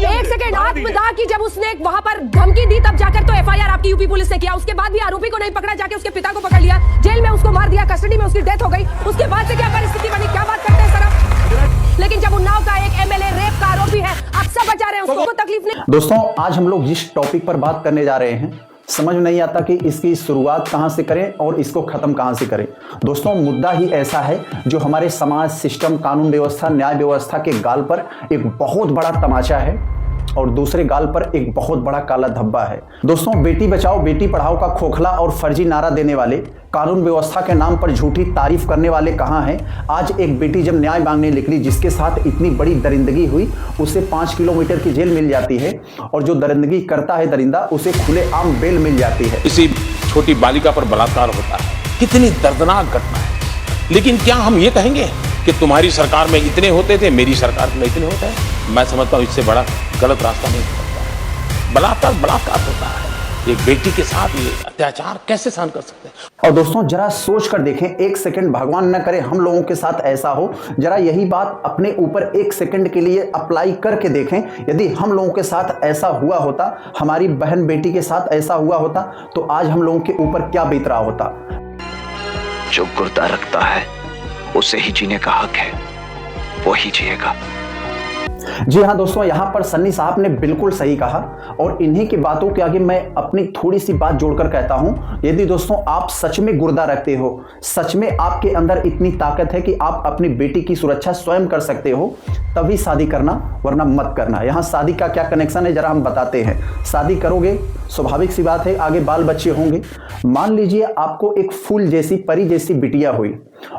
एक सेकंड, आत्मदाह की जब उसने वहां पर धमकी दी तब जाकर तो एफआईआर आपकी यूपी पुलिस ने किया, उसके बाद भी आरोपी को नहीं पकड़ा, जाके उसके पिता को पकड़ लिया, जेल में उसको मार दिया, कस्टडी में उसकी डेथ हो गई, उसके बाद से क्या परिस्थिति बनी, क्या बात करते हैं सर आप? लेकिन जब उन्नाव का एक एमएलए रेप का आरोपी है, आप सब बचा रहे हैं, उसको तकलीफ नहीं। दोस्तों, आज हम लोग जिस टॉपिक पर बात करने जा रहे हैं, समझ नहीं आता कि इसकी शुरुआत कहां से करें और इसको खत्म कहां से करें। दोस्तों, मुद्दा ही ऐसा है जो हमारे समाज, सिस्टम, कानून व्यवस्था, न्याय व्यवस्था के गाल पर एक बहुत बड़ा तमाचा है और दूसरे गाल पर एक बहुत बड़ा काला धब्बा है। दोस्तों, बेटी बचाओ बेटी पढ़ाओ का खोखला और फर्जी नारा देने वाले, कानून व्यवस्था के नाम पर झूठी तारीफ करने वाले कहां हैं? आज एक बेटी जब न्याय मांगने निकली, जिसके साथ इतनी बड़ी दरिंदगी हुई, उसे 5 किलोमीटर की जेल मिल जाती है और जो दरिंदगी करता है दरिंदा, उसे खुलेआम बेल मिल जाती है। इसी छोटी बालिका पर बलात्कार होता है, कितनी दर्दनाक घटना है। लेकिन क्या हम ये कहेंगे कि तुम्हारी सरकार में इतने होते थे, मेरी सरकार में इतने होते हैं? मैं समझता हूं इससे बड़ा गलत रास्ता नहीं हो सकता। बलात्कार होता है, एक बेटी के साथ ये अत्याचार कैसे सहन कर सकते हैं? और दोस्तों, जरा सोच कर देखें, एक सेकंड, भगवान न करे हम लोगों के साथ ऐसा हो, जरा यही बात अपने ऊपर एक सेकंड के लिए अप्लाई करके देखें। यदि हम लोगों के साथ ऐसा हुआ होता, हमारी बहन बेटी के साथ ऐसा हुआ होता, तो आज हम लोगों के ऊपर क्या बीत रहा होता। जो गुर्दा रखता है उसे ही जीने का हक है, वो ही जिएगा। जी हाँ दोस्तों, यहाँ पर सन्नी साहब ने बिल्कुल सही कहा और इन्हीं की बातों के आगे मैं अपनी थोड़ी सी बात जोड़कर कहता हूँ। यदि दोस्तों आप सच में गुर्दा रखते हो, सच में आपके अंदर इतनी ताकत है कि आप अपनी बेटी की सुरक्षा स्वयं कर सकते हो, तभी शादी करना, वरना मत करना। यहाँ शादी का क्या कनेक्शन है, जरा हम बताते हैं। शादी करोगे, स्वाभाविक सी बात है, आगे बाल बच्चे होंगे। मान लीजिए आपको एक फूल जैसी, परी जैसी बिटिया हुई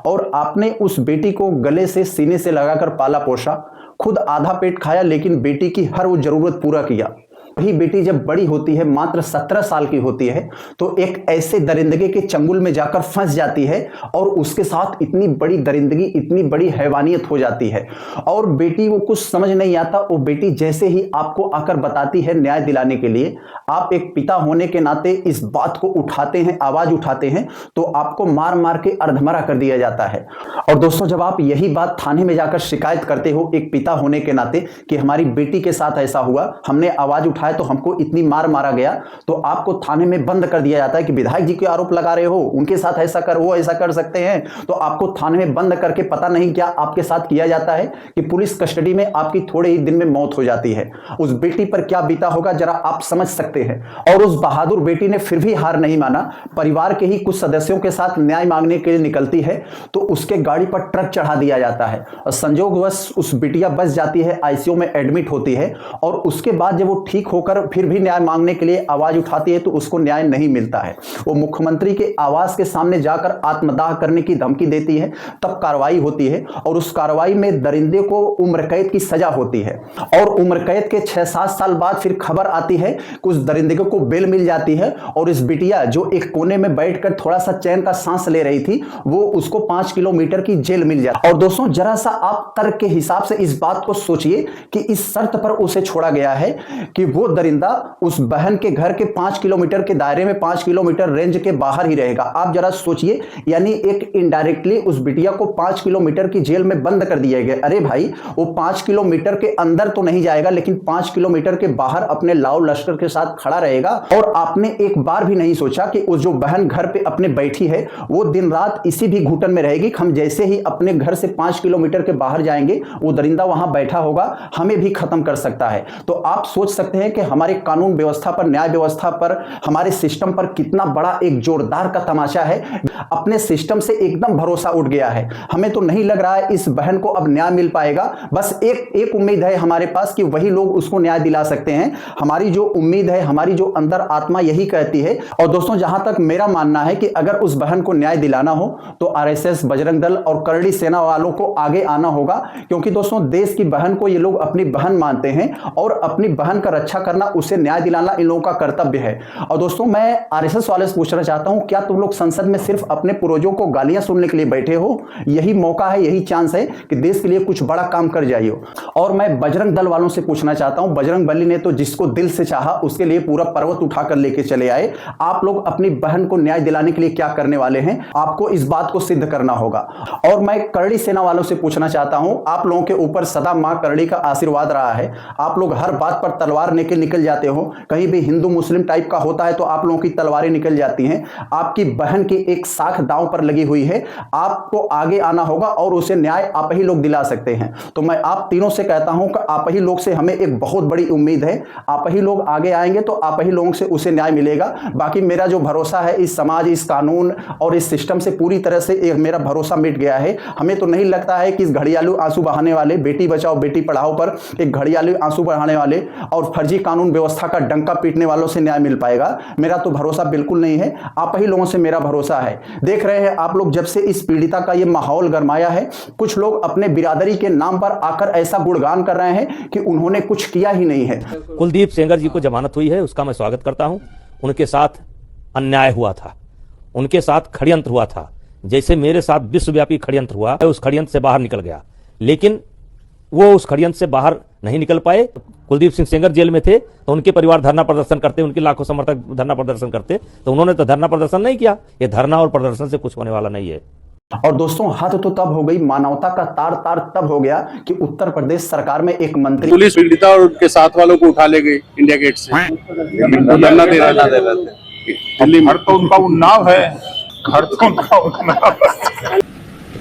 और आपने उस बेटी को गले से, सीने से लगाकर पाला पोसा, खुद आधा पेट खाया, लेकिन बेटी की हर वो जरूरत पूरा किया। वही बेटी जब बड़ी होती है, मात्र 17 साल की होती है, तो एक ऐसे दरिंदगी के चंगुल में जाकर फंस जाती है और उसके साथ इतनी बड़ी दरिंदगी, इतनी बड़ी हैवानियत हो जाती है और बेटी को कुछ समझ नहीं आता। वो बेटी जैसे ही आपको आकर बताती है न्याय दिलाने के लिए, आप एक पिता होने के नाते इस बात को उठाते हैं, आवाज उठाते हैं, तो आपको मार मार के अर्धमरा कर दिया जाता है। और दोस्तों, जब आप यही बात थाने में जाकर शिकायत करते हो एक पिता होने के नाते कि हमारी बेटी के साथ ऐसा हुआ, हमने आवाज उठाया तो हमको इतनी मार मारा गया, तो आपको थाने में बंद कर दिया जाता है कि विधायक जी के आरोप लगा रहे हो, उनके साथ ऐसा कर, वो ऐसा कर सकते हैं, तो आपको थाने में बंद करके पता नहीं क्या आपके साथ किया जाता है कि पुलिस कस्टडी में आपकी थोड़े ही दिन में मौत हो जाती है। उस बेटी पर क्या बीता होगा जरा आप समझ सकते हैं। और उस बहादुर बेटी ने फिर भी हार नहीं माना, परिवार के ही कुछ सदस्यों के साथ न्याय मांगने के लिए निकलती है, तो उसके गाड़ी पर ट्रक चढ़ा दिया जाता है और संजोगवश उस बिटिया बच जाती है, आईसीयू में एडमिट होती है और उसके बाद जब वो ठीक होकर फिर भी न्याय मांगने के लिए आवाज उठाती है तो उसको न्याय नहीं मिलता है। वो मुख्यमंत्री के आवास के सामने जाकर आत्मदाह करने की धमकी देती है, तब कार्रवाई होती है और उस कार्रवाई में दरिंदे को उम्र कैद की सजा होती है और उम्र कैद के 6-7 साल बाद फिर खबर आती है कि उस दरिंदे को बेल मिल जाती है और इस बिटिया जो एक कोने में बैठकर थोड़ा सा चैन का सांस ले रही थी, वो उसको 5 किलोमीटर की जेल मिल जाती है। और दोस्तों, जरा सा आप तर्क के हिसाब से इस बात को सोचिए कि इस शर्त पर उसे छोड़ा गया है कि वो दरिंदा उस बहन के घर के 5 किलोमीटर के दायरे में, 5 किलोमीटर रेंज के बाहर ही रहेगा। आप जरा सोचिए, यानी एक इनडायरेक्टली उस बिटिया को 5 किलोमीटर की जेल में बंद कर दिया गया। अरे भाई, वो 5 किलोमीटर के अंदर तो नहीं जाएगा, लेकिन 5 किलोमीटर के बाहर अपने लाव लश्कर के साथ खड़ा रहेगा और आपने एक बार भी नहीं सोचा कि उस जो बहन घर पे अपने बैठी है, वो दिन रात इसी भी घुटन में रहेगी। हम जैसे ही अपने घर से 5 किलोमीटर के बाहर जाएंगे, वो दरिंदा वहां बैठा होगा, हमें भी खत्म कर सकता है। तो आप सोच सकते हैं कि हमारे कानून व्यवस्था पर, न्याय व्यवस्था पर, हमारे सिस्टम पर कितना बड़ा एक जोरदार का तमाचा है। अपने सिस्टम से एकदम भरोसा उठ गया है। हमें तो नहीं लग रहा है इस बहन को अब न्याय मिल पाएगा। बस एक उम्मीद है हमारे पास कि वही लोग उसको न्याय दिला सकते हैं। हमारी जो उम्मीद है, हमारी जो अंदर आत्मा यही कहती है। और दोस्तों, जहां तक मेरा मानना है कि अगर उस बहन को न्याय दिलाना हो तो आरएसएस, बजरंग दल और करड़ी सेना वालों को आगे आना होगा, क्योंकि दोस्तों देश की बहन को ये लोग अपनी बहन मानते हैं और अपनी बहन का रक्षा करना, उसे न्याय दिलाना इन लोगों का कर्तव्य है। और दोस्तों मैं आरएसएस वाले से पूछना चाहता हूं, क्या तुम लोग संसद में सिर्फ अपने पूर्वजों को गालियां सुनने के लिए बैठे हो? यही मौका है, यही चांस है कि देश के लिए कुछ बड़ा काम कर जाइए। और मैं बजरंग दल वालों से पूछना चाहता हूं, बजरंग बली ने तो जिसको दिल से चाहा उसके लिए पूरा पर्वत उठाकर लेके चले आए। आप लोग अपनी बहन को न्याय दिलाने के लिए क्या करने वाले हैं? आपको इस बात को सिद्ध करना होगा। और मैं करड़ी सेना वालों से पूछना चाहता हूं, आप लोगों के ऊपर सदा मां करड़ी का आशीर्वाद रहा है। आप लोग हर बात पर तलवार लेके निकल जाते हो, कहीं भी हिंदू मुस्लिम टाइप का होता है तो आप लोगों की तलवारें निकल जाती हैं। आपकी बहन की एक साख दांव पर लगी हुई है, आपको आगे आना होगा और उसे न्याय आप ही लोग दिला सकते हैं। तो मैं आप तीनों से कहता हूं कि आप ही लोग से हमें एक बहुत बड़ी उम्मीद है। आप ही लोग आगे आएंगे तो आप ही लोगों से उसे न्याय मिलेगा। बाकी मेरा जो भरोसा है इस समाज, इस कानून और इस सिस्टम से पूरी तरह से एक मेरा भरोसा मिट गया है। हमें तो नहीं लगता है कि इस घड़ियालू आंसू बहाने वाले, बेटी बचाओ बेटी पढ़ाओ पर एक घड़ियालू आंसू बहाने वाले और फर्जी कानून व्यवस्था का डंका पीटने वालों से न्याय मिल पाएगा। मेरा तो भरोसा बिल्कुल नहीं है, आप ही लोगों से मेरा भरोसा है। देख रहे हैं आप लोग, जब से इस पीड़िता का ये माहौल गरमाया है, कुछ लोग अपने बिरादरी के नाम पर आकर ऐसा गुणगान कर रहे हैं कि उन्होंने कुछ किया ही नहीं है। कुलदीप सेंगर जी को जमानत हुई है, उसका मैं स्वागत करता हूं। उनके साथ अन्याय हुआ था, उनके साथ षड्यंत्र हुआ था, जैसे मेरे साथ विश्वव्यापी षड्यंत्र हुआ। उस षड्यंत्र से बाहर निकल गया, लेकिन वो उस षड्यंत्र से बाहर नहीं निकल पाए। कुलदीप सिंह सेंगर जेल में थे तो उनके परिवार धरना प्रदर्शन करते, उनके लाखों समर्थक धरना प्रदर्शन करते, तो उन्होंने तो धरना प्रदर्शन नहीं किया। ये धरना और प्रदर्शन से कुछ होने वाला नहीं है। और दोस्तों हद तो तब हो गई, मानवता का तार तार तब हो गया कि उत्तर प्रदेश सरकार में एक मंत्री पुलिस पीड़िता और उनके साथ वालों को उठा ले गई इंडिया गेट से, धरना दे रहे थे दिल्ली में। तो उनका उन्नाव है, घर तो उनका उन्नाव।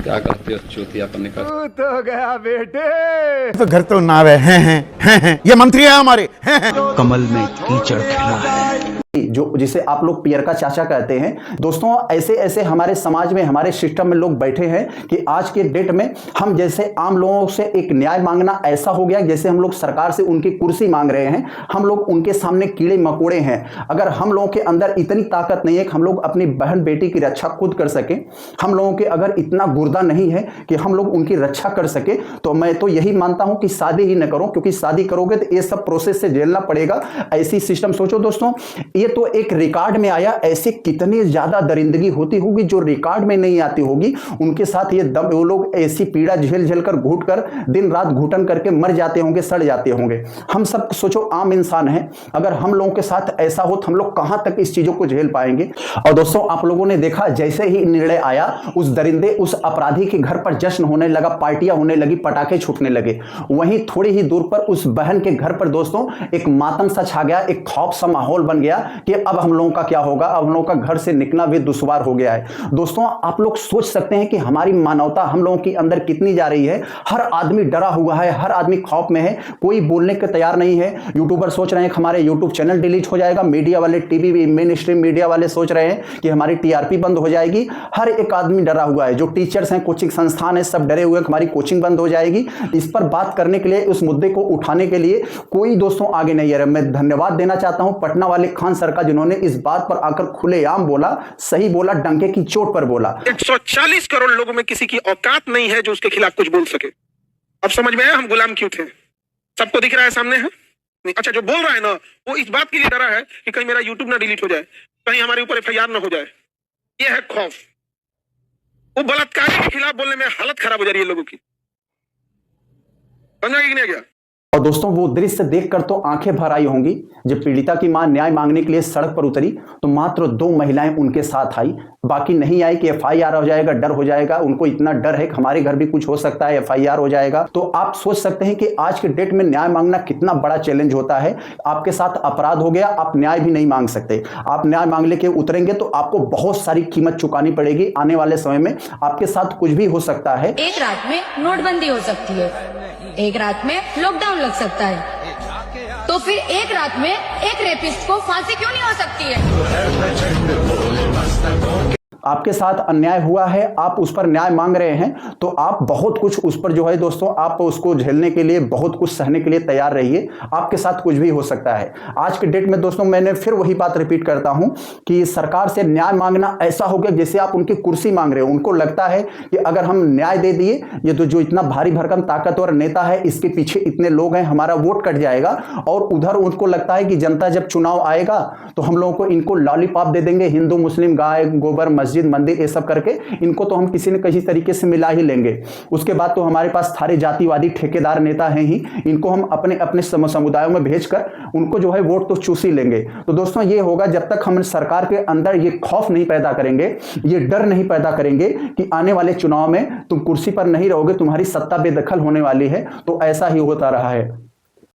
क्या कहते हो चूतियापन का? तो गया बेटे, तो घर तो नाव है, हैं। ये मंत्री है हमारे, हैं। कमल में कीचड़ खिला है, जो जिसे आप लोग पियर का चाचा कहते हैं। दोस्तों ऐसे ऐसे हमारे समाज में, हमारे सिस्टम में लोग बैठे हैं कि आज के डेट में हम जैसे आम लोगों से एक न्याय मांगना ऐसा हो गया जैसे हम लोग सरकार से उनकी कुर्सी मांग रहे हैं। हम लोग उनके सामने कीड़े मकोड़े हैं। अगर हम लोगों के अंदर इतनी ताकत नहीं है कि हम लोग अपनी बहन बेटी की रक्षा खुद कर सके, हम लोगों के अगर इतना गुर्दा नहीं है कि हम लोग उनकी रक्षा कर सके, तो मैं तो यही मानता हूं कि शादी ही न करो, क्योंकि शादी करोगे तो ये सब प्रोसेस से झेलना पड़ेगा। ऐसी सिस्टम सोचो दोस्तों, ये तो एक रिकॉर्ड में आया, ऐसे कितनी ज्यादा दरिंदगी होती होगी जो रिकॉर्ड में नहीं आती होगी। उनके साथ ये दम, वो लोग ऐसी पीड़ा झेल झेल कर घुट कर दिन रात घुटन करके मर जाते होंगे, सड़ जाते होंगे। हम सब सोचो आम इंसान हैं, अगर हम लोगों के साथ ऐसा हो तो हम लोग कहां तक इस चीजों को झेल पाएंगे। और दोस्तों आप लोगों ने देखा, जैसे ही निर्णय आया उस दरिंदे, उस अपराधी के घर पर जश्न होने लगा, पार्टियां होने लगी, पटाखे छूटने लगे। वहीं थोड़ी ही दूर पर उस बहन के घर पर दोस्तों एक मातम सा छा गया, एक खौफ सा माहौल बन गया कि अब हम लोगों का क्या होगा, अब हम लोगों का घर से निकलना भी दुश्वार हो गया है। दोस्तों आप लोग सोच सकते हैं कि हमारी मानवता हम लोगों की अंदर कितनी जा रही है। हर आदमी डरा हुआ है, हर आदमी खौफ में है, कोई बोलने के तैयार नहीं है। यूट्यूबर सोच रहे हैं कि हमारे यूट्यूब चैनल डिलीट हो जाएगा, मीडिया वाले, टीवी मेन स्ट्रीम मीडिया वाले सोच रहे हैं कि हमारी टीआरपी बंद हो जाएगी। हर एक आदमी डरा हुआ है, जो टीचर्स हैं, कोचिंग संस्थान है, सब डरे हुए हैं कि हमारी कोचिंग बंद हो जाएगी। इस पर बात करने के लिए, उस मुद्दे को उठाने के लिए कोई दोस्तों आगे नहीं आ रहा। मैं धन्यवाद देना चाहता हूं पटना वाले खान सर का, जिन्होंने इस बात पर आकर खुलेआम बोला, सही बोला, डंके की चोट पर बोला। 140 करोड़ लोगों में किसी की औकात नहीं है जो उसके खिलाफ कुछ बोल सके। अब समझ में आया हम गुलाम क्यों थे? सबको दिख रहा है सामने है नहीं? अच्छा, जो बोल रहा है ना, वो इस बात के लिए डरा है कि कहीं मेरा यूट्यूब ना डिलीट हो जाए, कहीं हमारे ऊपर एफआईआर ना हो जाए। ये है खौफ। वो बलात्कारी के खिलाफ बोलने में हालत खराब हो जा रही है लोगों की। समझा कि नहीं गया? और दोस्तों वो दृश्य देखकर तो आंखें भर आई होंगी। जब पीड़िता की मां न्याय मांगने के लिए सड़क पर उतरी तो मात्र 2 महिलाएं उनके साथ आई, बाकी नहीं आई कि एफआईआर हो जाएगा, डर हो जाएगा। उनको इतना डर है कि हमारे घर भी कुछ हो सकता है, एफआईआर हो जाएगा। तो आप सोच सकते हैं कि आज के डेट में न्याय मांगना कितना बड़ा चैलेंज होता है। आपके साथ अपराध हो गया, आप न्याय भी नहीं मांग सकते। आप न्याय मांगने के उतरेंगे तो आपको बहुत सारी कीमत चुकानी पड़ेगी। आने वाले समय में आपके साथ कुछ भी हो सकता है। एक रात में नोटबंदी हो सकती है, एक रात में लॉकडाउन लग सकता है, तो फिर एक रात में एक रेपिस्ट को फांसी क्यों नहीं हो सकती है? आपके साथ अन्याय हुआ है, आप उस पर न्याय मांग रहे हैं, तो आप बहुत कुछ उस पर जो है दोस्तों, आप उसको झेलने के लिए, बहुत कुछ सहने के लिए तैयार रहिए। आपके साथ कुछ भी हो सकता है। आज के डेट में दोस्तों मैंने फिर वही बात रिपीट करता हूं कि सरकार से न्याय मांगना ऐसा हो गया जैसे आप उनकी कुर्सी मांग रहे हो। उनको लगता है कि अगर हम न्याय दे दिए, ये तो जो इतना भारी भरकम ताकतवर नेता है, इसके पीछे इतने लोग हैं, हमारा वोट कट जाएगा। और उधर उनको लगता है कि जनता जब चुनाव आएगा तो हम लोगों को इनको लॉलीपॉप दे देंगे, हिंदू मुस्लिम गाय गोबर मस्जिद मंदिर ये सब करके इनको तो हम किसी न किसी तरीके से मिला ही लेंगे। उसके बाद तो हमारे पास सारे जातिवादी ठेकेदार नेता हैं ही, इनको हम अपने अपने समुदायों में भेजकर उनको जो है वोट तो चूस ही लेंगे। तो दोस्तों ये होगा जब तक हम सरकार के अंदर ये खौफ नहीं पैदा करेंगे, ये डर नहीं पैदा करेंगे कि आने वाले चुनाव में तुम कुर्सी पर नहीं रहोगे, तुम्हारी सत्ता बेदखल होने वाली है, तो ऐसा ही होता रहा है।